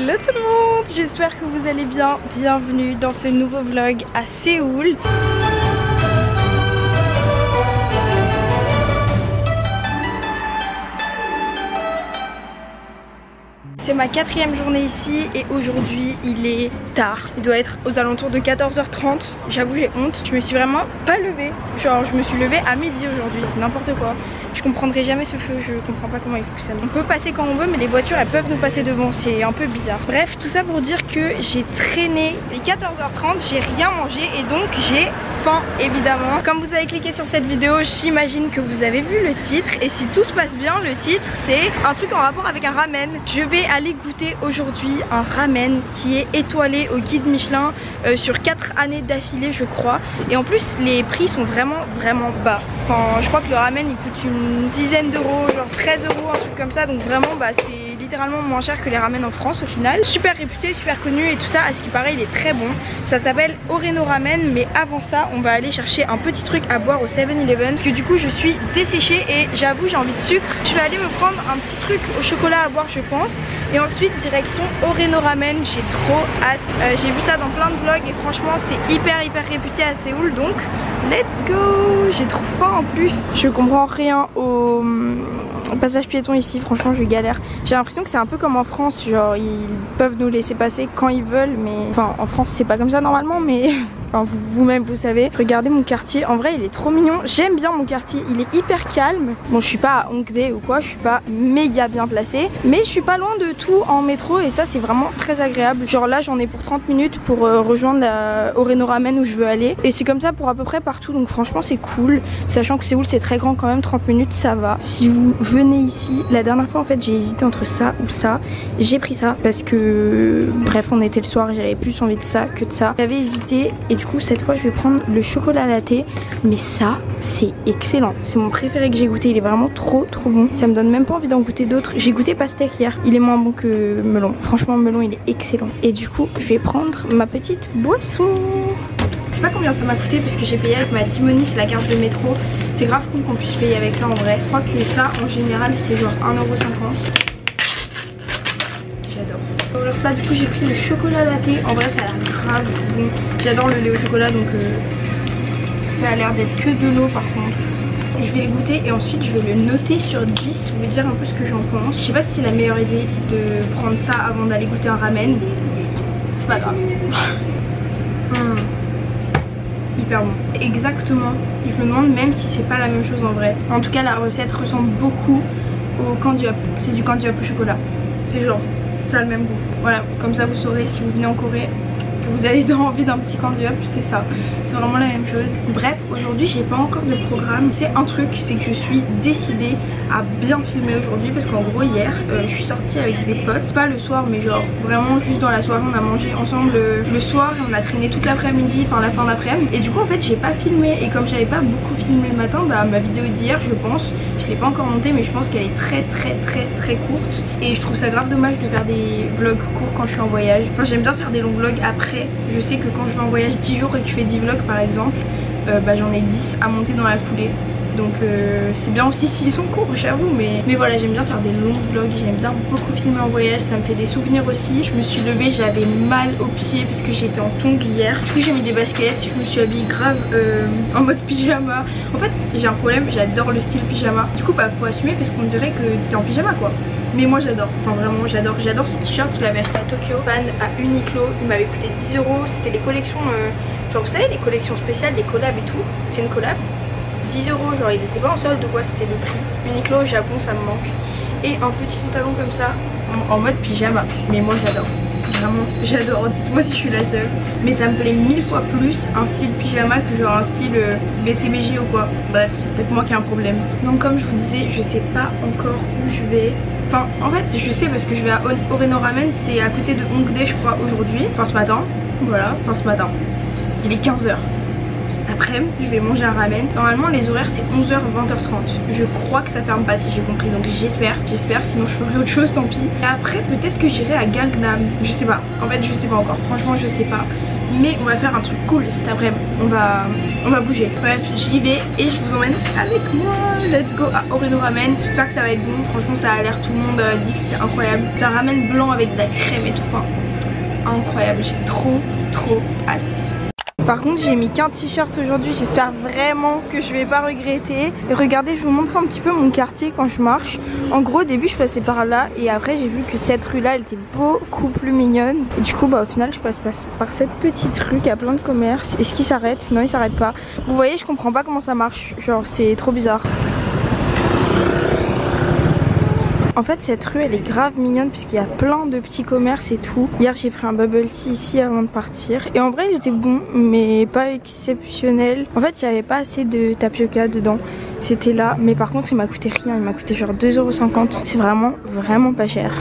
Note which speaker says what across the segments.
Speaker 1: Hello tout le monde, j'espère que vous allez bien. Bienvenue dans ce nouveau vlog à Séoul. C'est ma 4e journée ici et aujourd'hui il est tard. Il doit être aux alentours de 14h30. J'avoue j'ai honte, je me suis vraiment pas levée. Genre je me suis levée à midi aujourd'hui, c'est n'importe quoi. Je comprendrai jamais ce feu, je comprends pas comment il fonctionne. On peut passer quand on veut mais les voitures elles peuvent nous passer devant, c'est un peu bizarre. Bref, tout ça pour dire que j'ai traîné les 14h30, j'ai rien mangé et donc j'ai faim évidemment. Comme vous avez cliqué sur cette vidéo, j'imagine que vous avez vu le titre et si tout se passe bien, le titre c'est un truc en rapport avec un ramen. Je vais aller goûter aujourd'hui un ramen qui est étoilé au guide Michelin sur 4 années d'affilée je crois. Et en plus les prix sont vraiment bas. Enfin je crois que le ramen il coûte une dizaine d'euros, genre 13 euros, un truc comme ça. Donc vraiment bah c'est littéralement moins cher que les ramen en France au final. Super réputé, super connu et tout ça. À ce qui paraît il est très bon. Ça s'appelle Oreno Ramen. Mais avant ça on va aller chercher un petit truc à boire au 7-Eleven parce que du coup je suis desséchée et j'avoue j'ai envie de sucre. Je vais aller me prendre un petit truc au chocolat à boire je pense. Et ensuite direction Oreno Ramen, j'ai trop hâte. J'ai vu ça dans plein de vlogs et franchement c'est hyper réputé à Séoul. Donc let's go. J'ai trop faim en plus. Je comprends rien au passage piéton ici, franchement je galère. J'ai l'impression que c'est un peu comme en France, genre ils peuvent nous laisser passer quand ils veulent. Mais enfin en France c'est pas comme ça normalement mais enfin, vous-même vous savez. Regardez mon quartier, en vrai il est trop mignon. J'aime bien mon quartier, il est hyper calme. Bon je suis pas à Hongdae ou quoi, je suis pas méga bien placée, mais je suis pas loin de tout en métro et ça c'est vraiment très agréable. Genre là j'en ai pour 30 minutes pour rejoindre la Oreno Ramen où je veux aller. Et c'est comme ça pour à peu près partout, donc franchement c'est cool. Sachant que Séoul c'est très grand quand même, 30 minutes ça va. Si vous venez ici, la dernière fois en fait j'ai hésité entre ça ou ça. J'ai pris ça parce que bref on était le soir, j'avais plus envie de ça que de ça. J'avais hésité et du coup cette fois je vais prendre le chocolat latte. Mais ça c'est excellent, c'est mon préféré que j'ai goûté, il est vraiment trop bon. Ça me donne même pas envie d'en goûter d'autres. J'ai goûté pastèque hier, il est moins bon que melon. Franchement melon il est excellent. Et du coup je vais prendre ma petite boisson. Je sais pas combien ça m'a coûté parce que j'ai payé avec ma Timoni, c'est la carte de métro. C'est grave cool qu'on puisse payer avec là en vrai. Je crois que ça en général c'est genre 1,50 €. J'adore. Alors ça du coup j'ai pris le chocolat latte. En vrai ça a l'air grave bon. J'adore le lait au chocolat donc ça a l'air d'être que de l'eau par contre. Je vais le goûter et ensuite je vais le noter sur 10 pour vous dire un peu ce que j'en pense. Je sais pas si c'est la meilleure idée de prendre ça avant d'aller goûter un ramen. C'est pas grave. Hyper bon. Exactement. Je me demande même si c'est pas la même chose en vrai. En tout cas la recette ressemble beaucoup au candy up. C'est du candy up au chocolat. C'est genre, ça a le même goût. Voilà, comme ça vous saurez si vous venez en Corée que vous avez envie d'un petit candy up, c'est ça. C'est vraiment la même chose. Bref, aujourd'hui j'ai pas encore de programme. C'est un truc, c'est que je suis décidée à bien filmer aujourd'hui parce qu'en gros hier je suis sortie avec des potes, pas le soir mais genre vraiment juste dans la soirée. On a mangé ensemble le soir et on a traîné toute l'après-midi, enfin la fin d'après-midi. Et du coup en fait j'ai pas filmé et comme j'avais pas beaucoup filmé le matin, bah ma vidéo d'hier je pense, je l'ai pas encore montée mais je pense qu'elle est très courte et je trouve ça grave dommage de faire des vlogs courts quand je suis en voyage. Enfin j'aime bien faire des longs vlogs après. Je sais que quand je vais en voyage 10 jours et que je fais 10 vlogs par exemple, bah j'en ai 10 à monter dans la foulée. Donc c'est bien aussi s'ils sont courts j'avoue, mais voilà j'aime bien faire des longs vlogs, j'aime bien beaucoup filmer en voyage, ça me fait des souvenirs aussi. Je me suis levée, j'avais mal aux pieds parce que j'étais en tongs hier. Du coup j'ai mis des baskets, je me suis habillée grave en mode pyjama. En fait j'ai un problème, j'adore le style pyjama. Du coup bah faut assumer parce qu'on dirait que t'es en pyjama quoi. Mais moi j'adore, enfin vraiment j'adore ce t-shirt, je l'avais acheté à Tokyo, fan à Uniqlo, il m'avait coûté 10 €, c'était les collections, genre vous savez les collections spéciales, les collabs et tout, c'est une collab, 10 €, genre il était pas en solde ou quoi, c'était le prix. Uniqlo au Japon ça me manque. Et un petit pantalon comme ça, en mode pyjama, mais moi j'adore. Vraiment j'adore, dites-moi si je suis la seule. Mais ça me plaît 1000 fois plus un style pyjama que genre un style BCBG ou quoi. Bref, c'est peut-être moi qui ai un problème. Donc comme je vous disais, je sais pas encore où je vais. Enfin en fait je sais parce que je vais à Oreno Ramen, c'est à côté de Hongdae je crois aujourd'hui. Enfin ce matin, voilà, enfin ce matin. Il est 15 h. Après-midi, je vais manger un ramen. Normalement les horaires c'est 11 h 20h30. Je crois que ça ferme pas si j'ai compris, donc j'espère, sinon je ferai autre chose, tant pis. Et après peut-être que j'irai à Gangnam, je sais pas, en fait je sais pas encore, franchement je sais pas. mais on va faire un truc cool cet après-midi. On va bouger. Bref, j'y vais et je vous emmène avec moi. Let's go à Oreno Ramen. J'espère que ça va être bon. Franchement, ça a l'air, tout le monde dit que c'était incroyable. C'est un ramen blanc avec de la crème et tout. Enfin, incroyable. J'ai trop hâte. Par contre, j'ai mis qu'un t-shirt aujourd'hui, j'espère vraiment que je vais pas regretter. Et regardez, je vous montre un petit peu mon quartier quand je marche. En gros, au début, je passais par là et après, j'ai vu que cette rue-là, elle était beaucoup plus mignonne. Et du coup, bah, au final, je passe par cette petite rue qui a plein de commerces. Est-ce qu'il s'arrête? Non, il s'arrête pas. Vous voyez, je comprends pas comment ça marche. Genre, c'est trop bizarre. En fait, cette rue elle est grave mignonne puisqu'il y a plein de petits commerces et tout. Hier j'ai pris un bubble tea ici avant de partir et en vrai il était bon mais pas exceptionnel. En fait il n'y avait pas assez de tapioca dedans, c'était là, mais par contre il m'a coûté rien, il m'a coûté genre 2,50 €. C'est vraiment pas cher.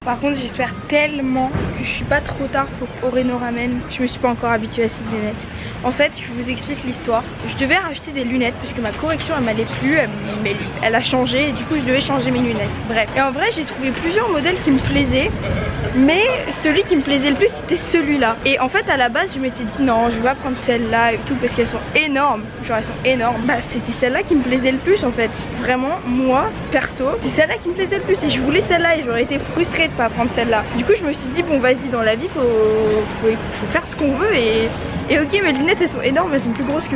Speaker 1: Par contre j'espère tellement que je suis pas trop tard pour Oreno Ramen. Je me suis pas encore habituée à ces lunettes. En fait je vous explique l'histoire. Je devais racheter des lunettes parce que ma correction elle m'allait plus, elle a changé et du coup je devais changer mes lunettes. Bref. Et en vrai j'ai trouvé plusieurs modèles qui me plaisaient. Mais celui qui me plaisait le plus c'était celui-là. Et en fait à la base je m'étais dit non je vais pas prendre celle-là et tout parce qu'elles sont énormes. Genre elles sont énormes. Bah c'était celle-là qui me plaisait le plus en fait. Vraiment moi perso c'est celle-là qui me plaisait le plus. Et je voulais celle-là et j'aurais été frustrée de pas prendre celle-là. Du coup je me suis dit bon vas-y dans la vie faut faire ce qu'on veut et ok mes lunettes elles sont énormes, elles sont plus grosses que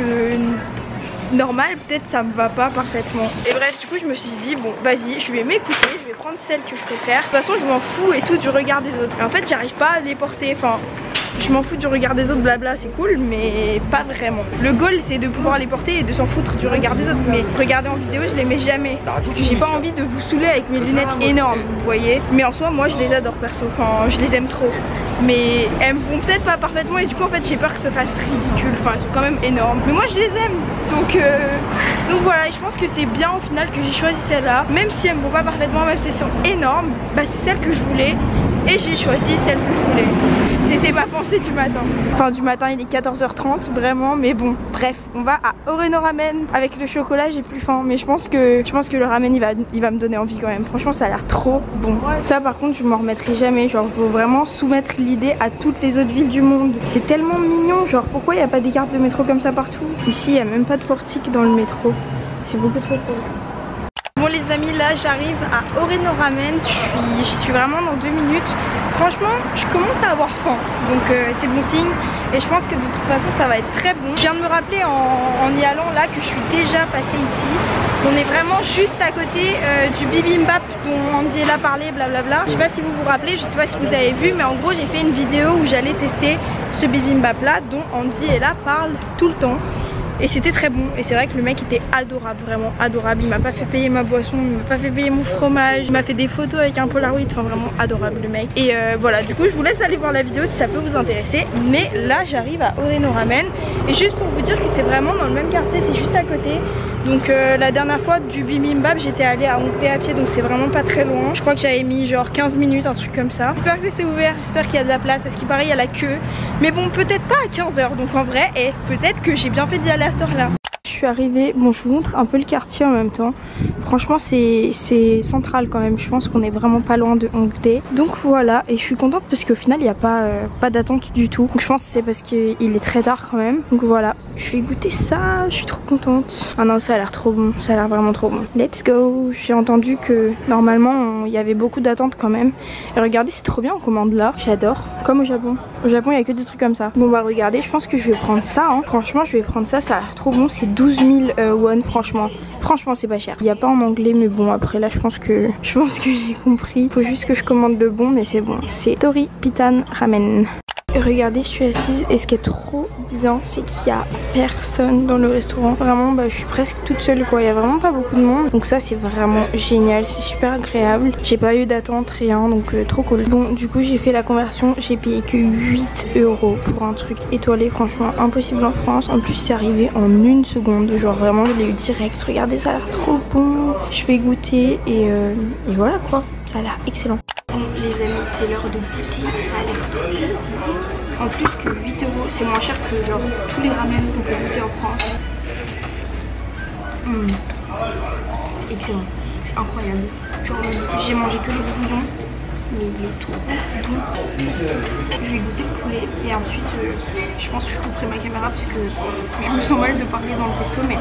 Speaker 1: normal, peut-être ça me va pas parfaitement. Et bref du coup je me suis dit bon vas-y je vais m'écouter, je vais prendre celle que je préfère. De toute façon je m'en fous et tout du regard des autres. Et en fait j'arrive pas à les porter, enfin je m'en fous du regard des autres, blabla, c'est cool, mais pas vraiment. Le goal c'est de pouvoir les porter et de s'en foutre du regard des autres, mais regarder en vidéo je les mets jamais parce que j'ai pas envie de vous saouler avec mes lunettes énormes, vous voyez. Mais en soi moi je les adore perso, enfin je les aime trop, mais elles me vont peut-être pas parfaitement et du coup en fait j'ai peur que ça fasse ridicule. Enfin elles sont quand même énormes, mais moi je les aime, donc voilà. Et je pense que c'est bien au final que j'ai choisi celle-là, même si elles me vont pas parfaitement, même si elles sont énormes, bah c'est celle que je voulais et j'ai choisi celle que je voulais. C'était ma pensée du matin. Enfin du matin il est 14h30 vraiment, mais bon bref on va à Oreno Ramen. Avec le chocolat j'ai plus faim, mais je pense que le ramen il va me donner envie quand même. Franchement ça a l'air trop bon. Ça par contre je m'en remettrai jamais. Genre faut vraiment soumettre l'idée à toutes les autres villes du monde. C'est tellement mignon, genre pourquoi il n'y a pas des cartes de métro comme ça partout? Ici il n'y a même pas de portique dans le métro. C'est beaucoup trop. Bon les amis, là j'arrive à Oreno Ramen, j'y suis vraiment dans 2 minutes. Franchement je commence à avoir faim, donc c'est bon signe. Et je pense que de toute façon ça va être très bon. Je viens de me rappeler en y allant là que je suis déjà passée ici. On est vraiment juste à côté du bibimbap dont Andy a parlé, blablabla. Je sais pas si vous vous rappelez, je sais pas si vous avez vu, mais en gros j'ai fait une vidéo où j'allais tester ce bibimbap là dont Andy et là parle tout le temps. Et c'était très bon, et c'est vrai que le mec était adorable, vraiment adorable. Il m'a pas fait payer ma boisson, il m'a pas fait payer mon fromage, il m'a fait des photos avec un Polaroid, enfin vraiment adorable le mec. Et voilà, du coup je vous laisse aller voir la vidéo si ça peut vous intéresser. Mais là j'arrive à Oreno Ramen, et juste pour vous dire que c'est vraiment dans le même quartier, c'est juste à côté. Donc la dernière fois du bibimbap j'étais allée à Hongdae à pied, donc c'est vraiment pas très loin. Je crois que j'avais mis genre 15 minutes, un truc comme ça. J'espère que c'est ouvert, j'espère qu'il y a de la place. À ce qui paraît il y a la queue, mais bon peut-être pas à 15 h. Donc en vrai, et peut-être que j'ai bien fait d'y aller à cette heure là. Je suis arrivée, bon je vous montre un peu le quartier en même temps. Franchement c'est central quand même, je pense qu'on est vraiment pas loin de Hongdae. Donc voilà, et je suis contente parce qu'au final il n'y a pas d'attente du tout. Donc je pense que c'est parce qu'il est très tard quand même. Donc voilà, je vais goûter ça, je suis trop contente. Ah non ça a l'air trop bon, ça a l'air vraiment trop bon. Let's go. J'ai entendu que normalement il y avait beaucoup d'attente quand même. Et regardez c'est trop bien, on commande là, j'adore. Comme au Japon. Au Japon il n'y a que des trucs comme ça. Bon bah regardez, je pense que je vais prendre ça hein. Franchement je vais prendre ça, ça a l'air trop bon. C'est 12 000 won, franchement c'est pas cher. Il n'y a pas en anglais mais bon après là je pense que j'ai compris. Faut juste que je commande le bon, mais c'est bon. C'est Tori Pitan Ramen. Et regardez, je suis assise et ce qui est trop bizarre c'est qu'il y a personne dans le restaurant. Vraiment bah je suis presque toute seule quoi, il y a vraiment pas beaucoup de monde. Donc ça c'est vraiment génial, c'est super agréable. J'ai pas eu d'attente, rien, donc trop cool. Bon du coup j'ai fait la conversion, j'ai payé que 8 € pour un truc étoilé, franchement impossible en France. En plus c'est arrivé en 1 seconde, genre vraiment je l'ai eu direct. Regardez ça a l'air trop bon. Je vais goûter et voilà quoi, ça a l'air excellent. Bon les amis c'est l'heure de goûter, ça a l'air trop bon. En plus que 8 €, c'est moins cher que genre tous les ramen qu'on peut goûter en France. C'est excellent, c'est incroyable. Genre j'ai mangé que le bouillon, mais il est trop bon. je vais goûter le poulet et ensuite je pense que je couperai ma caméra parce que je me sens mal de parler dans le resto, mais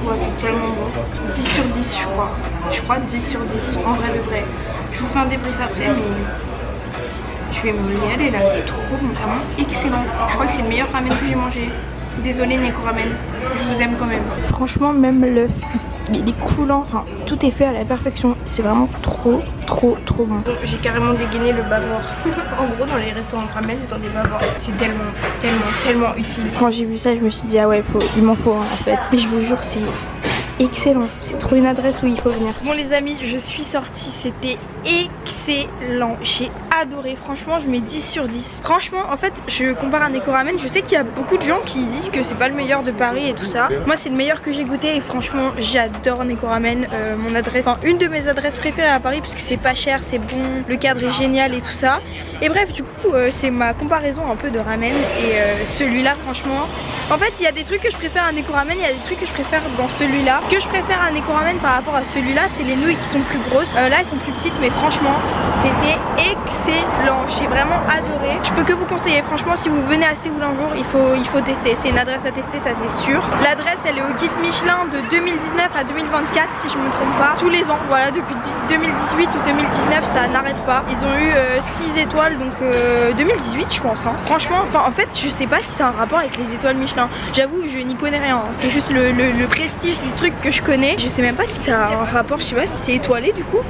Speaker 1: ouais, c'est tellement bon. 10 sur 10 je crois 10 sur 10 en vrai de vrai. Je vous fais un débrief après, mais je vais me régaler là, c'est trop bon, vraiment excellent. Je crois que c'est le meilleur ramen que j'ai mangé. Désolé Neko Ramen, je vous aime quand même. Franchement, même l'œuf, il est coulant, enfin tout est fait à la perfection. C'est vraiment trop bon. J'ai carrément dégainé le bavoir. En gros, dans les restaurants de ramen, ils ont des bavoirs. C'est tellement utile. Quand j'ai vu ça, je me suis dit ah ouais, il m'en faut en fait. Mais je vous jure, c'est excellent. C'est trop une adresse où il faut venir. Bon les amis, je suis sortie, c'était excellent. J'ai adoré, franchement je mets 10 sur 10. Franchement en fait je compare à Neko Ramen. Je sais qu'il y a beaucoup de gens qui disent que c'est pas le meilleur de Paris et tout ça. Moi c'est le meilleur que j'ai goûté et franchement j'adore Neko Ramen. Mon adresse, enfin une de mes adresses préférées à Paris parce que c'est pas cher, c'est bon, le cadre est génial et tout ça. Et bref du coup c'est ma comparaison un peu de ramen. Et celui-là franchement, en fait il y a des trucs que je préfère à Neko Ramen, il y a des trucs que je préfère dans celui-là. Ce que je préfère à Neko Ramen par rapport à celui-là, c'est les nouilles qui sont plus grosses. Là elles sont plus petites, mais franchement c'était excellent. J'ai vraiment adoré. Je peux que vous conseiller, franchement si vous venez à Séoul un jour, il faut tester. C'est une adresse à tester, ça c'est sûr. L'adresse elle est au guide Michelin de 2019 à 2024 si je me trompe pas. Tous les ans, voilà, depuis 2018 ou 2019 ça n'arrête pas. Ils ont eu 6 étoiles, donc 2018 je pense hein. Franchement, enfin en fait je sais pas si c'est un rapport avec les étoiles Michelin. J'avoue je n'y connais rien, hein. C'est juste le prestige du truc que je connais. Je sais même pas si ça a un rapport, je sais pas si c'est étoilé du coup.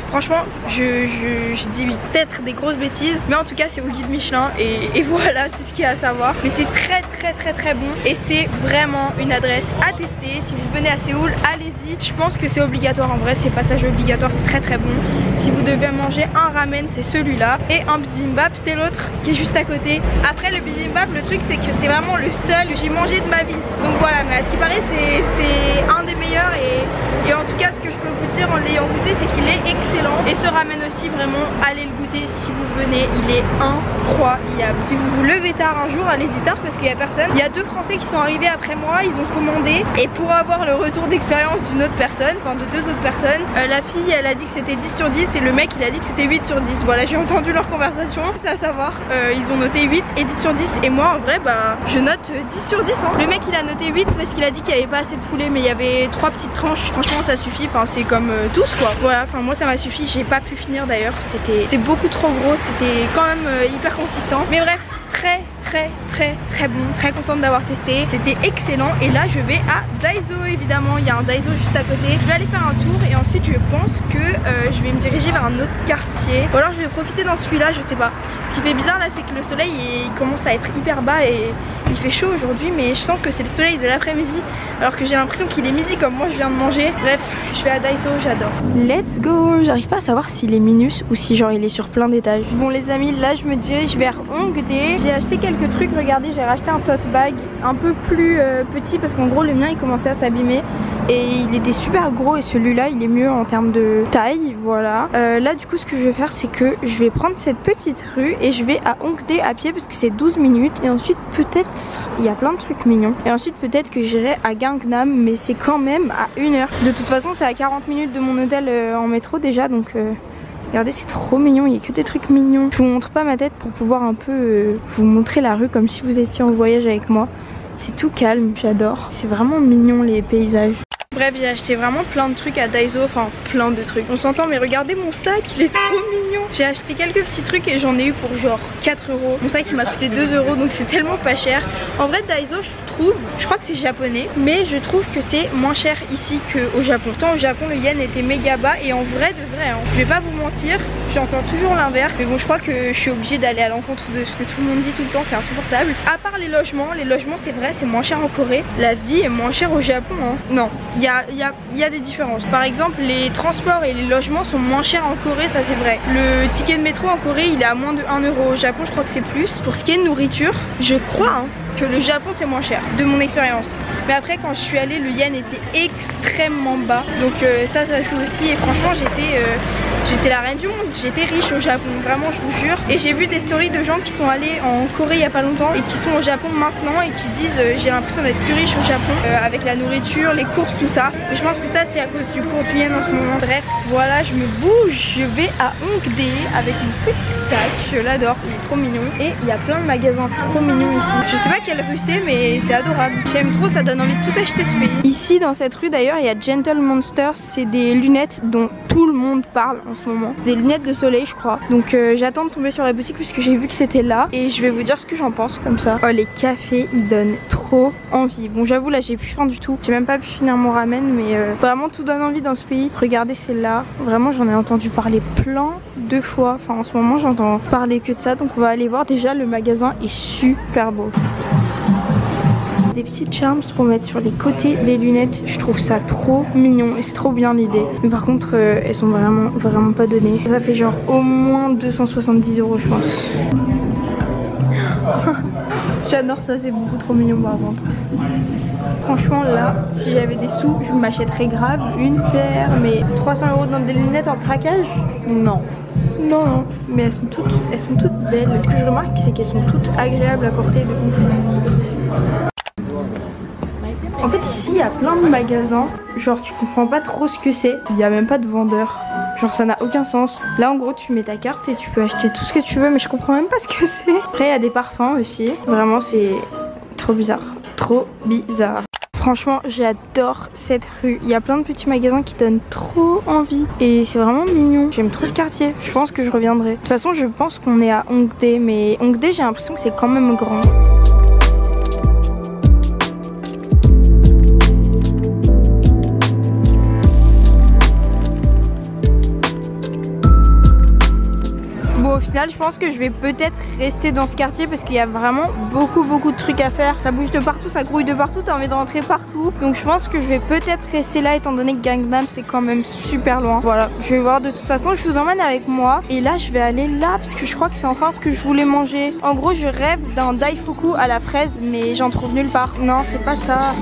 Speaker 1: Franchement je dis peut-être des grosses bêtises, mais en tout cas c'est au guide Michelin et voilà, c'est ce qu'il y a à savoir. Mais c'est très bon et c'est vraiment une adresse à tester. Si vous venez à Séoul, allez-y. Je pense que c'est obligatoire en vrai, c'est passage obligatoire, c'est très bon. Si vous devez manger un ramen, c'est celui-là, et un bibimbap c'est l'autre qui est juste à côté. Après le bibimbap, le truc c'est que c'est vraiment le seul que j'ai mangé de ma vie. Donc voilà, mais à ce qui paraît c'est un des meilleurs et en tout cas ce que je peux vous dire en l'ayant goûté c'est qu'il est excellent. Et ce ramen aussi vraiment allez le goûter si vous venez, il est incroyable. Si vous vous levez tard un jour, allez-y tard parce qu'il y a personne. Il y a 2 Français qui sont arrivés après moi, ils ont commandé et pour avoir le retour d'expérience d'une autre personne, enfin de 2 autres personnes, la fille elle a dit que c'était 10 sur 10 et le mec il a dit que c'était 8 sur 10. Voilà, j'ai entendu leur conversation, c'est à savoir, ils ont noté 8 et 10 sur 10 et moi en vrai bah je note 10 sur 10 hein. Le mec il a noté 8 parce qu'il a dit qu'il n'y avait pas assez de poulet mais il y avait 3 petites tranches, franchement ça suffit, enfin c'est comme tous quoi. Voilà, enfin moi ça m'a suffi, j'ai pas pu finir d'ailleurs, c'était beaucoup trop gros, c'était quand même hyper consistant. Mais bref, très bon, très contente d'avoir testé, c'était excellent. Et là je vais à Daiso évidemment, il y a un Daiso juste à côté. Je vais aller faire un tour et ensuite je pense que je vais me diriger vers un autre quartier. Ou alors je vais profiter dans celui-là, je sais pas. Ce qui fait bizarre là c'est que le soleil il commence à être hyper bas et il fait chaud aujourd'hui, mais je sens que c'est le soleil de l'après-midi alors que j'ai l'impression qu'il est midi comme moi je viens de manger. Bref, je vais à Daiso, j'adore. Let's go. J'arrive pas à savoir s'il est minus ou si genre il est sur plein d'étages. Bon les amis, là je me dirige vers Hongdae. J'ai acheté quelques trucs, regardez, j'ai racheté un tote bag un peu plus petit parce qu'en gros le mien il commençait à s'abîmer et il était super gros et celui-là il est mieux en termes de taille, voilà. Là du coup ce que je vais faire c'est que je vais prendre cette petite rue et je vais à Hongdae à pied parce que c'est 12 minutes et ensuite peut-être il y a plein de trucs mignons et ensuite peut-être que j'irai à Gangnam, mais c'est quand même à 1 heure. De toute façon c'est à 40 minutes de mon hôtel en métro déjà, donc regardez c'est trop mignon, il y a que des trucs mignons. Je vous montre pas ma tête pour pouvoir un peu vous montrer la rue comme si vous étiez en voyage avec moi. C'est tout calme, j'adore. C'est vraiment mignon les paysages. Bref, j'ai acheté vraiment plein de trucs à Daiso, enfin plein de trucs. On s'entend, mais regardez mon sac, il est trop mignon. J'ai acheté quelques petits trucs et j'en ai eu pour genre 4 euros. Mon sac il m'a coûté 2 euros, donc c'est tellement pas cher. En vrai Daiso je crois que c'est japonais, mais je trouve que c'est moins cher ici qu'au Japon. Pourtant au Japon le yen était méga bas et en vrai de vrai, hein, je vais pas vous mentir, j'entends toujours l'inverse. Mais bon, je crois que je suis obligée d'aller à l'encontre de ce que tout le monde dit tout le temps, c'est insupportable. À part les logements c'est vrai, c'est moins cher en Corée. La vie est moins chère au Japon, hein. Non, il y a des différences. Par exemple les transports et les logements sont moins chers en Corée, ça c'est vrai. Le ticket de métro en Corée il est à moins de 1 euro. Au Japon je crois que c'est plus. Pour ce qui est de nourriture, je crois hein, que le Japon c'est moins cher, de mon expérience. Mais après quand je suis allée le yen était extrêmement bas, donc ça joue aussi et franchement j'étais j'étais la reine du monde, j'étais riche au Japon, vraiment je vous jure. Et j'ai vu des stories de gens qui sont allés en Corée il y a pas longtemps et qui sont au Japon maintenant et qui disent j'ai l'impression d'être plus riche au Japon avec la nourriture, les courses, tout ça. Mais je pense que ça c'est à cause du cours du yen en ce moment. Bref, voilà, je me bouge, je vais à Hongdae avec mon petit sac, je l'adore, il est trop mignon. Et il y a plein de magasins trop mignons ici. Je sais pas quelle rue c'est mais c'est adorable. J'aime trop, ça donne envie de tout acheter ce pays. Ici dans cette rue d'ailleurs il y a Gentle Monster, c'est des lunettes dont tout le monde parle en ce moment. C'est des lunettes de soleil je crois. Donc j'attends de tomber sur la boutique puisque j'ai vu que c'était là. Et je vais vous dire ce que j'en pense comme ça. Oh les cafés ils donnent trop envie. Bon j'avoue là j'ai plus faim du tout. J'ai même pas pu finir mon ramen mais vraiment tout donne envie dans ce pays. Regardez c'est là. Vraiment j'en ai entendu parler plein de fois. Enfin en ce moment j'entends parler que de ça. Donc on va aller voir. Déjà le magasin est super beau. Des petites charms pour mettre sur les côtés des lunettes, je trouve ça trop mignon et c'est trop bien l'idée. Mais par contre elles sont vraiment pas données. Ça fait genre au moins 270 € je pense. J'adore ça, c'est beaucoup trop mignon par contre. Franchement là, si j'avais des sous, je m'achèterais grave une paire. Mais 300 € dans des lunettes en craquage? Non. Non, mais elles sont toutes belles. Ce que je remarque c'est qu'elles sont toutes agréables à porter de ouf. En fait ici il y a plein de magasins, genre tu comprends pas trop ce que c'est, il y a même pas de vendeur, genre ça n'a aucun sens. Là en gros tu mets ta carte et tu peux acheter tout ce que tu veux mais je comprends même pas ce que c'est. Après il y a des parfums aussi, vraiment c'est trop bizarre, trop bizarre. Franchement j'adore cette rue, il y a plein de petits magasins qui donnent trop envie et c'est vraiment mignon. J'aime trop ce quartier, je pense que je reviendrai. De toute façon je pense qu'on est à Hongdae mais Hongdae j'ai l'impression que c'est quand même grand. Au final je pense que je vais peut-être rester dans ce quartier parce qu'il y a vraiment beaucoup de trucs à faire. Ça bouge de partout, ça grouille de partout, t'as envie de rentrer partout. Donc je pense que je vais peut-être rester là étant donné que Gangnam c'est quand même super loin. Voilà, je vais voir de toute façon, je vous emmène avec moi. Et là je vais aller là parce que je crois que c'est enfin ce que je voulais manger. En gros je rêve d'un daifuku à la fraise mais j'en trouve nulle part. Non c'est pas ça.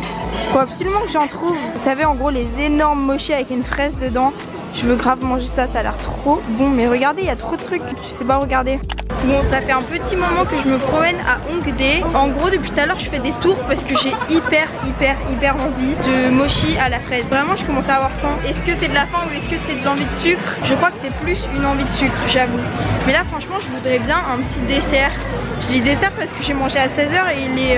Speaker 1: Faut absolument que j'en trouve. Vous savez en gros les énormes mochis avec une fraise dedans. Je veux grave manger ça, ça a l'air trop bon. Mais regardez, il y a trop de trucs, je sais pas regarder. Bon, ça fait un petit moment que je me promène à Hongdae. En gros, depuis tout à l'heure, je fais des tours parce que j'ai hyper envie de mochi à la fraise. Vraiment, je commence à avoir faim. Est-ce que c'est de la faim ou est-ce que c'est de l'envie de sucre? Je crois que c'est plus une envie de sucre, j'avoue. Mais là, franchement, je voudrais bien un petit dessert. Je dis dessert parce que j'ai mangé à 16 h et il est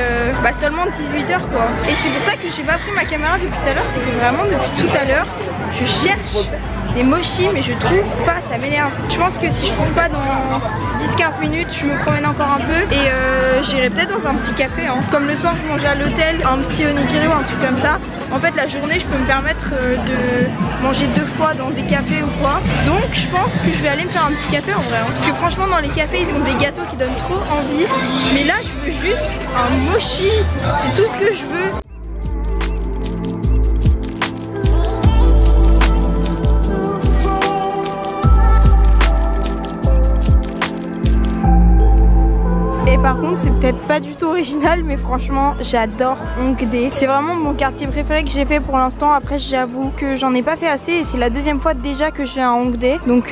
Speaker 1: seulement 18 h quoi. Et c'est pour ça que j'ai pas pris ma caméra depuis tout à l'heure. C'est que vraiment, depuis tout à l'heure, je cherche des mochis mais je trouve pas, ça m'énerve. Je pense que si je trouve pas dans 10-15 minutes, je me promène encore un peu et j'irai peut-être dans un petit café hein. Comme le soir je mangeais à l'hôtel, un petit onigiri ou un truc comme ça. En fait la journée je peux me permettre de manger 2 fois dans des cafés ou quoi. Donc je pense que je vais aller me faire un petit café en vrai hein. Parce que franchement dans les cafés ils ont des gâteaux qui donnent trop envie. Mais là je veux juste un mochi, c'est tout ce que je veux. Par contre c'est peut-être pas du tout original mais franchement j'adore Hongdae. C'est vraiment mon quartier préféré que j'ai fait pour l'instant. Après j'avoue que j'en ai pas fait assez et c'est la deuxième fois déjà que je vais à Hongdae. Donc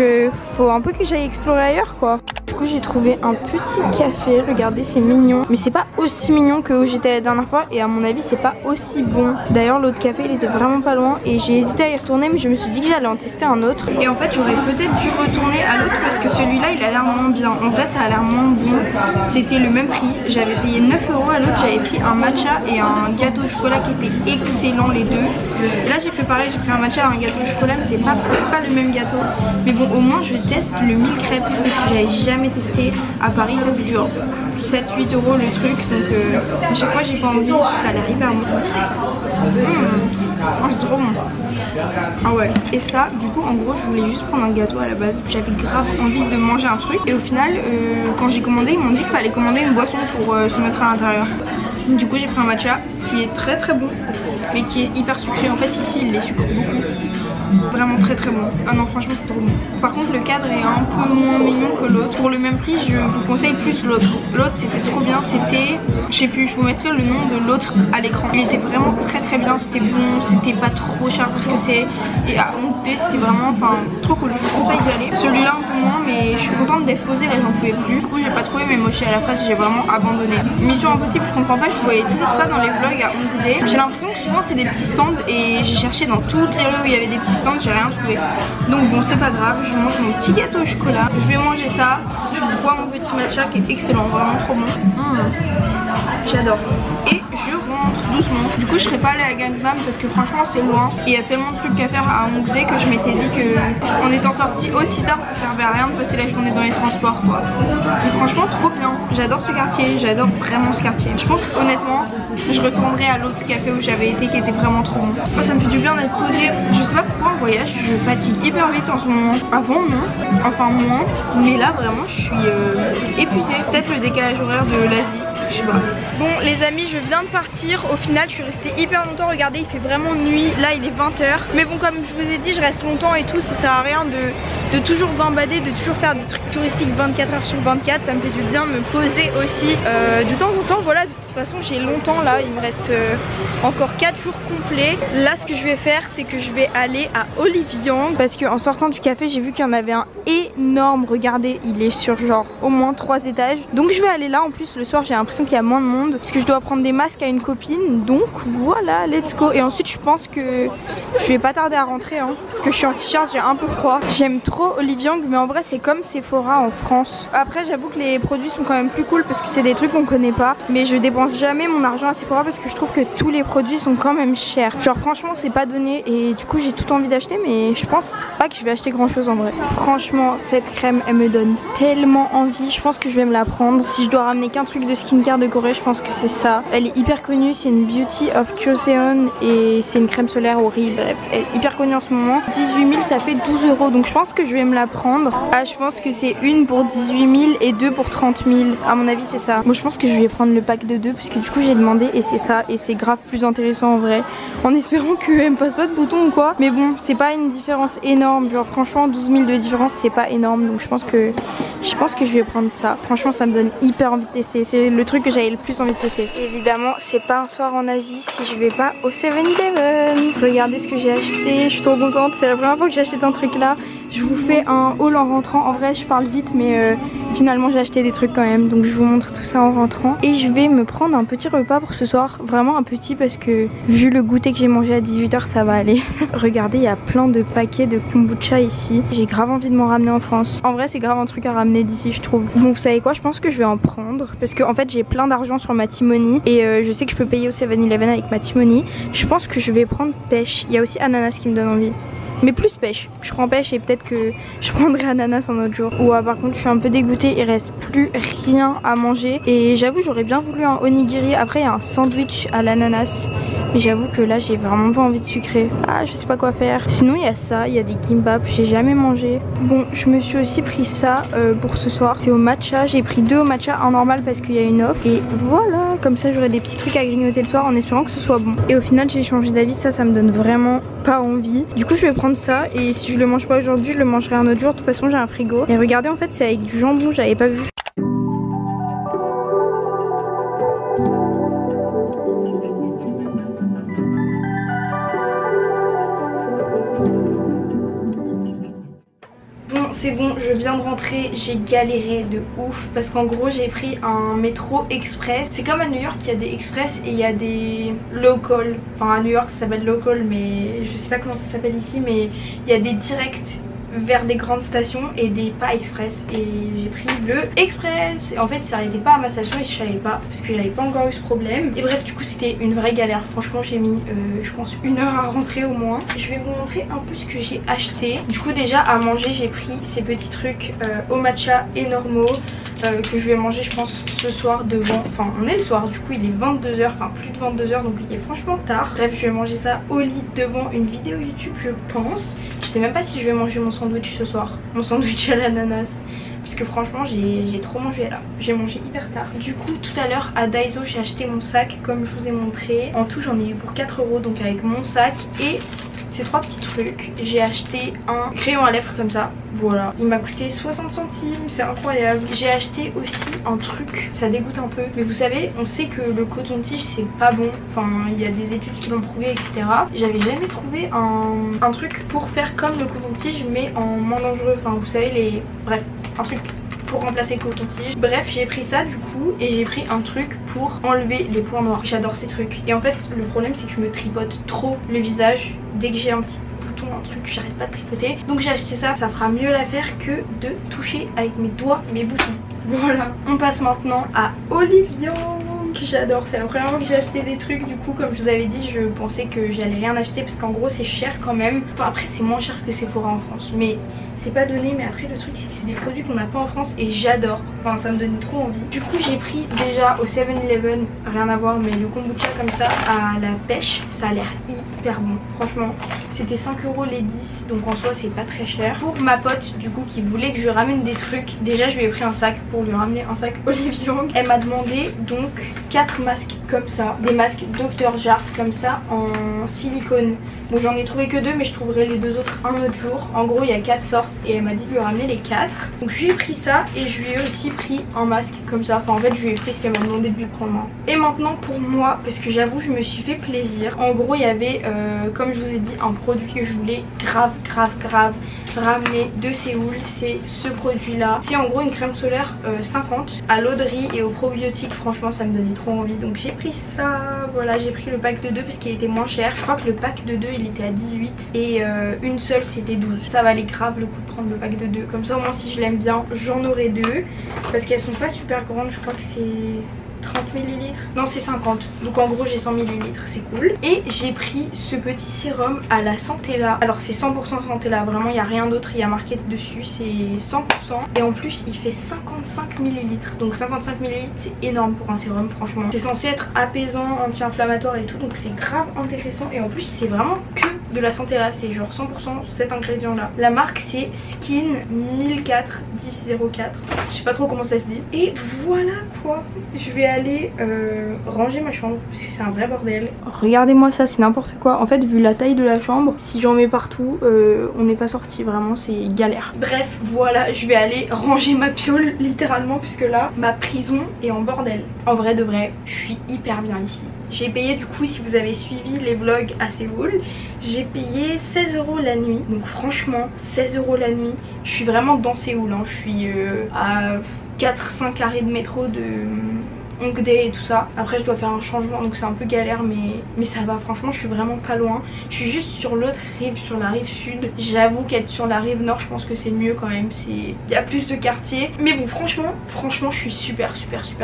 Speaker 1: faut un peu que j'aille explorer ailleurs quoi. Du coup j'ai trouvé un petit café, regardez c'est mignon. Mais c'est pas aussi mignon que où j'étais la dernière fois et à mon avis c'est pas aussi bon. D'ailleurs l'autre café il était vraiment pas loin et j'ai hésité à y retourner mais je me suis dit que j'allais en tester un autre. Et en fait j'aurais peut-être dû retourner à l'autre parce que celui-là il a l'air moins bien. En vrai ça a l'air moins bon. C'était le même prix, j'avais payé 9 € à l'autre, j'avais pris un matcha et un gâteau au chocolat qui étaient excellents les deux. Là j'ai fait pareil, j'ai pris un matcha et un gâteau au chocolat mais c'est pas le même gâteau. Mais bon au moins je teste le 1000 crêpes parce que j'avais jamais testé à Paris, ça coûte genre 7-8 € le truc donc à chaque fois j'ai pas envie, ça a l'air hyper bon. Oh, c'est trop bon. Ah ouais. Et ça, du coup, en gros, je voulais juste prendre un gâteau à la base. J'avais grave envie de manger un truc. Et au final, quand j'ai commandé, ils m'ont dit qu'il fallait commander une boisson pour se mettre à l'intérieur. Du coup, j'ai pris un matcha qui est très bon. mais qui est hyper sucré. En fait ici il les sucre beaucoup. Vraiment très très bon. Ah non franchement c'est trop bon. Par contre le cadre est un peu moins mignon que l'autre. Pour le même prix je vous conseille plus l'autre. L'autre c'était trop bien, c'était, je sais plus, je vous mettrai le nom de l'autre à l'écran. Il était vraiment très très bien, c'était bon, c'était pas trop cher pour ce que c'est. Et à Hongdae c'était vraiment, enfin trop cool, je vous conseille d'y aller. Celui-là un peu moins mais je suis contente d'être posée là, j'en pouvais plus. Du coup j'ai pas trouvé mes mochis à la face, j'ai vraiment abandonné. Mission impossible, je comprends pas, je voyais toujours ça dans les vlogs à Hongdae. J'ai l'impression que souvent c'est des petits stands et j'ai cherché dans toutes les rues où il y avait des petits stands, j'ai rien trouvé. Donc bon c'est pas grave, je mange mon petit gâteau au chocolat, je vais manger ça, je bois mon petit matcha qui est excellent, vraiment trop bon. J'adore. Et je rentre doucement. Du coup je serais pas allée à Gangnam parce que franchement c'est loin et il y a tellement de trucs à faire à Hongdae que je m'étais dit que en étant sortie aussi tard ça servait à rien de passer la journée dans les transports quoi. Mais franchement trop bien, j'adore ce quartier, j'adore vraiment ce quartier. Je pense honnêtement je retournerai à l'autre café où j'avais été qui était vraiment trop bon. Moi ça me fait du bien d'être posée. Je sais pas pourquoi en voyage je fatigue hyper vite en ce moment. Avant non, enfin moins, mais là vraiment je suis épuisée. Peut-être le décalage horaire de l'Asie. Je sais pas. Bon les amis je viens de partir. Au final je suis restée hyper longtemps. Regardez il fait vraiment nuit. Là il est 20h. Mais bon comme je vous ai dit je reste longtemps et tout. Ça sert à rien de toujours gambader, de toujours faire des trucs touristiques 24h sur 24. Ça me fait du bien de me poser aussi de temps en temps. Voilà de toute façon j'ai longtemps là. Il me reste encore 4 jours complets. Là ce que je vais faire c'est que je vais aller à Oliviang. Parce qu'en sortant du café j'ai vu qu'il y en avait un énorme. Regardez il est sur genre au moins 3 étages. Donc je vais aller là. En plus le soir j'ai l'impression qu'il y a moins de monde parce que je dois prendre des masques à une copine. Donc voilà let's go. Et ensuite je pense que je vais pas tarder à rentrer hein, parce que je suis en t-shirt, j'ai un peu froid. J'aime trop Oliviang mais en vrai c'est comme Sephora en France. Après j'avoue que les produits sont quand même plus cool parce que c'est des trucs qu'on connaît pas. Mais je dépense jamais mon argent à Sephora parce que je trouve que tous les produits sont quand même chers. Genre franchement c'est pas donné et du coup j'ai tout envie d'acheter mais je pense pas que je vais acheter grand chose en vrai. Franchement cette crème elle me donne tellement envie. Je pense que je vais me la prendre. Si je dois ramener qu'un truc de skincare de Corée je pense que c'est ça. Elle est hyper connue, c'est une Beauty of Joseon et c'est une crème solaire horrible. Bref, elle est hyper connue en ce moment. 18 000 ça fait 12 € donc je pense que je vais me la prendre. Ah je pense que c'est une pour 18 000 et deux pour 30 000. À mon avis c'est ça. Moi je pense que je vais prendre le pack de 2 parce que du coup j'ai demandé et c'est ça et c'est grave plus intéressant en vrai. En espérant qu'elle me fasse pas de boutons ou quoi. Mais bon c'est pas une différence énorme. Genre franchement 12 000 de différence c'est pas énorme donc je pense que je vais prendre ça. Franchement ça me donne hyper envie de tester. C'est le truc que j'avais le plus envie de tester. Évidemment c'est pas un soir en Asie si je vais pas au 7-Eleven. Regardez ce que j'ai acheté, je suis trop contente. C'est la première fois que j'achète un truc là. Je vous fais un haul en rentrant. En vrai je parle vite mais finalement j'ai acheté des trucs quand même. Donc je vous montre tout ça en rentrant. Et je vais me prendre un petit repas pour ce soir. Vraiment un petit parce que vu le goûter que j'ai mangé à 18 h ça va aller. Regardez il y a plein de paquets de kombucha ici. J'ai grave envie de m'en ramener en France. En vrai c'est grave un truc à ramener d'ici je trouve. Bon vous savez quoi, je pense que je vais en prendre. Parce que en fait j'ai plein d'argent sur ma T-Money. Et je sais que je peux payer au 7-Eleven avec ma T-Money. Je pense que je vais prendre pêche. Il y a aussi ananas qui me donne envie. Mais plus pêche. Je prends pêche et peut-être que je prendrai ananas un autre jour. Ouais par contre je suis un peu dégoûtée. Il reste plus rien à manger. Et j'avoue j'aurais bien voulu un onigiri. Après il y a un sandwich à l'ananas. Mais j'avoue que là j'ai vraiment pas envie de sucrer. Ah je sais pas quoi faire. Sinon il y a ça, il y a des kimbap. J'ai jamais mangé. Bon je me suis aussi pris ça pour ce soir. C'est au matcha. J'ai pris 2 au matcha, un normal parce qu'il y a une offre. Et voilà, comme ça j'aurai des petits trucs à grignoter le soir en espérant que ce soit bon. Et au final j'ai changé d'avis. Ça me donne vraiment pas envie. Du coup je vais prendre ça. Et si je le mange pas aujourd'hui je le mangerai un autre jour. De toute façon j'ai un frigo. Et regardez en fait c'est avec du jambon, j'avais pas vu. C'est bon, je viens de rentrer, j'ai galéré de ouf parce qu'en gros j'ai pris un métro express. C'est comme à New York, il y a des express et il y a des local. Enfin à New York ça s'appelle local mais je sais pas comment ça s'appelle ici, mais il y a des directs vers des grandes stations et des pas express. Et j'ai pris le express. Et en fait il s'arrêtait pas à ma station et je savais pas parce que j'avais pas encore eu ce problème. Et bref du coup c'était une vraie galère. Franchement j'ai mis je pense 1 heure à rentrer au moins. Je vais vous montrer un peu ce que j'ai acheté. Du coup déjà à manger j'ai pris ces petits trucs au matcha et normaux que je vais manger je pense ce soir devant. Enfin on est le soir du coup il est 22 h, enfin plus de 22 h donc il est franchement tard. Bref je vais manger ça au lit devant une vidéo YouTube je pense. Je sais même pas si je vais manger mon sandwich ce soir. Mon sandwich à l'ananas. Parce parce que franchement j'ai trop mangé là. J'ai mangé hyper tard. Du coup tout à l'heure à Daiso j'ai acheté mon sac comme je vous ai montré. En tout j'en ai eu pour 4 € donc avec mon sac et ces 3 petits trucs. J'ai acheté un crayon à lèvres comme ça, voilà, il m'a coûté 60 centimes, c'est incroyable. J'ai acheté aussi un truc, ça dégoûte un peu, mais vous savez on sait que le coton-tige c'est pas bon, enfin il y a des études qui l'ont prouvé etc. J'avais jamais trouvé un truc pour faire comme le coton-tige mais en moins dangereux, enfin vous savez les... bref, un truc pour remplacer le coton-tige. Bref j'ai pris ça du coup et j'ai pris un truc pour enlever les points noirs. J'adore ces trucs et en fait le problème c'est que je me tripote trop le visage dès que j'ai un petit bouton, un truc, j'arrête pas de tripoter. Donc j'ai acheté ça, ça fera mieux l'affaire que de toucher avec mes doigts mes boutons. Voilà, on passe maintenant à Olivian. J'adore, c'est la première fois que j'ai acheté des trucs. Du coup comme je vous avais dit je pensais que j'allais rien acheter parce qu'en gros c'est cher quand même. Enfin après c'est moins cher que Sephora en France mais c'est pas donné. Mais après le truc c'est que c'est des produits qu'on n'a pas en France et j'adore, enfin ça me donne trop envie. Du coup j'ai pris déjà au 7-Eleven, rien à voir mais le kombucha comme ça à la pêche, ça a l'air hyper bon. Franchement c'était 5 € les 10 donc en soi c'est pas très cher. Pour ma pote du coup qui voulait que je ramène des trucs, déjà je lui ai pris un sac pour lui ramener un sac Olivian. Elle m'a demandé donc 4 masques comme ça, des masques Dr Jart comme ça en silicone. Bon j'en ai trouvé que 2 mais je trouverai les 2 autres un autre jour. En gros il y a 4 sortes et elle m'a dit de lui ramener les 4. Donc je lui ai pris ça et je lui ai aussi pris un masque comme ça. Enfin en fait je lui ai pris ce qu'elle m'a demandé de lui prendre. Et maintenant pour moi, parce que j'avoue je me suis fait plaisir. En gros il y avait comme je vous ai dit un produit que je voulais grave ramener de Séoul. C'est ce produit là. C'est en gros une crème solaire 50 à l'eau de riz et aux probiotiques. Franchement ça me donnait trop envie donc j'ai pris ça. Voilà j'ai pris le pack de 2 parce qu'il était moins cher. Je crois que le pack de 2 il était à 18 et une seule c'était 12. Ça valait grave le coup de prendre le pack de 2. Comme ça au moins si je l'aime bien j'en aurai 2. Parce qu'elles sont pas super grandes, je crois que c'est 30 ml. Non c'est 50. Donc en gros j'ai 100 ml, c'est cool. Et j'ai pris ce petit sérum à la Santella. Alors c'est 100% Santella, vraiment il n'y a rien d'autre. Il y a marqué dessus, c'est 100%. Et en plus il fait 55 ml. Donc 55 ml c'est énorme pour un sérum franchement. C'est censé être apaisant, anti-inflammatoire et tout. Donc c'est grave intéressant. Et en plus c'est vraiment que de la Santella. C'est genre 100% cet ingrédient là. La marque c'est Skin 1004 1004. Je sais pas trop comment ça se dit. Et voilà quoi. Je vais aller ranger ma chambre parce que c'est un vrai bordel. Regardez-moi ça, c'est n'importe quoi. En fait vu la taille de la chambre, si j'en mets partout on n'est pas sorti, vraiment c'est galère. Bref voilà, je vais aller ranger ma piole littéralement puisque là ma prison est en bordel. En vrai de vrai je suis hyper bien ici. J'ai payé du coup, si vous avez suivi les vlogs à Séoul, j'ai payé 16 € la nuit. Donc franchement 16 € la nuit. Je suis vraiment dans Séoul hein. Je suis à 4-5 arrêts de métro de Hongdae et tout ça. Après je dois faire un changement donc c'est un peu galère mais ça va, franchement je suis vraiment pas loin. Je suis juste sur l'autre rive, sur la rive sud. J'avoue qu'être sur la rive nord je pense que c'est mieux quand même. Il y a plus de quartiers. Mais bon franchement je suis super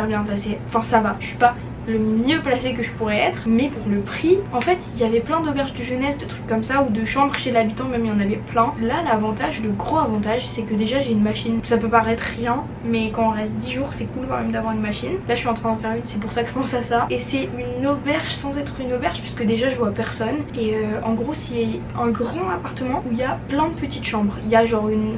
Speaker 1: bien placée. Enfin ça va, je suis pas le mieux placé que je pourrais être, mais pour le prix en fait il y avait plein d'auberges de jeunesse, de trucs comme ça, ou de chambres chez l'habitant même, il y en avait plein. Là l'avantage, le gros avantage c'est que déjà j'ai une machine. Ça peut paraître rien mais quand on reste 10 jours c'est cool quand même d'avoir une machine. Là je suis en train d'en faire une, c'est pour ça que je pense à ça. Et c'est une auberge sans être une auberge puisque déjà je vois personne. Et en gros c'est un grand appartement où il y a plein de petites chambres. Il y a genre une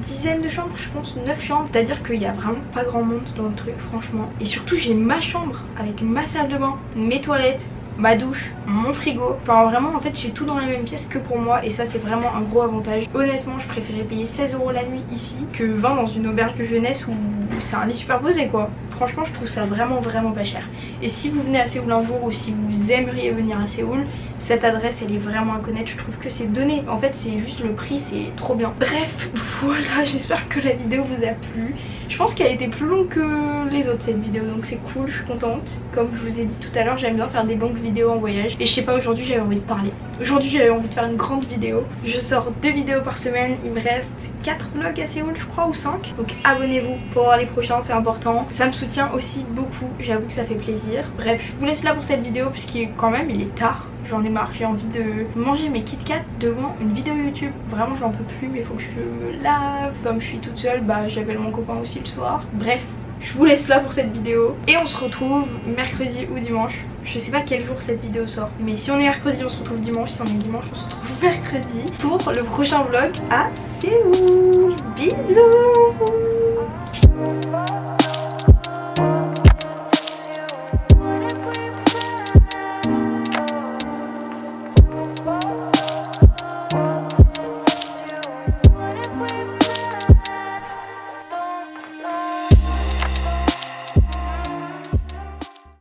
Speaker 1: dizaine de chambres, je pense 9 chambres, c'est à dire qu'il y a vraiment pas grand monde dans le truc franchement. Et surtout j'ai ma chambre avec ma salle de bain, mes toilettes, ma douche, mon frigo. Enfin vraiment en fait j'ai tout dans la même pièce que pour moi et ça c'est vraiment un gros avantage. Honnêtement je préférais payer 16 € la nuit ici que 20 dans une auberge de jeunesse où c'est un lit superposé quoi. Franchement je trouve ça vraiment pas cher. Et si vous venez à Séoul un jour ou si vous aimeriez venir à Séoul, cette adresse elle est vraiment à connaître. Je trouve que c'est donné, en fait c'est juste le prix, c'est trop bien. Bref voilà, j'espère que la vidéo vous a plu. Je pense qu'elle était plus longue que les autres cette vidéo donc c'est cool, je suis contente. Comme je vous ai dit tout à l'heure j'aime bien faire des longues vidéos en voyage. Et je sais pas, aujourd'hui j'avais envie de parler. Aujourd'hui j'avais envie de faire une grande vidéo. Je sors 2 vidéos par semaine, il me reste 4 vlogs à Séoul je crois ou 5. Donc abonnez-vous pour voir les prochains, c'est important. Ça me soutient aussi beaucoup, j'avoue que ça fait plaisir. Bref je vous laisse là pour cette vidéo puisqu'il quand même il est tard. J'en ai marre, j'ai envie de manger mes Kit Kat devant une vidéo YouTube. Vraiment j'en peux plus mais il faut que je me lave. Comme je suis toute seule bah j'appelle mon copain aussi le soir. Bref je vous laisse là pour cette vidéo. Et on se retrouve mercredi ou dimanche. Je sais pas quel jour cette vidéo sort. Mais si on est mercredi on se retrouve dimanche. Si on est dimanche on se retrouve mercredi pour le prochain vlog à Séoul. Bisous.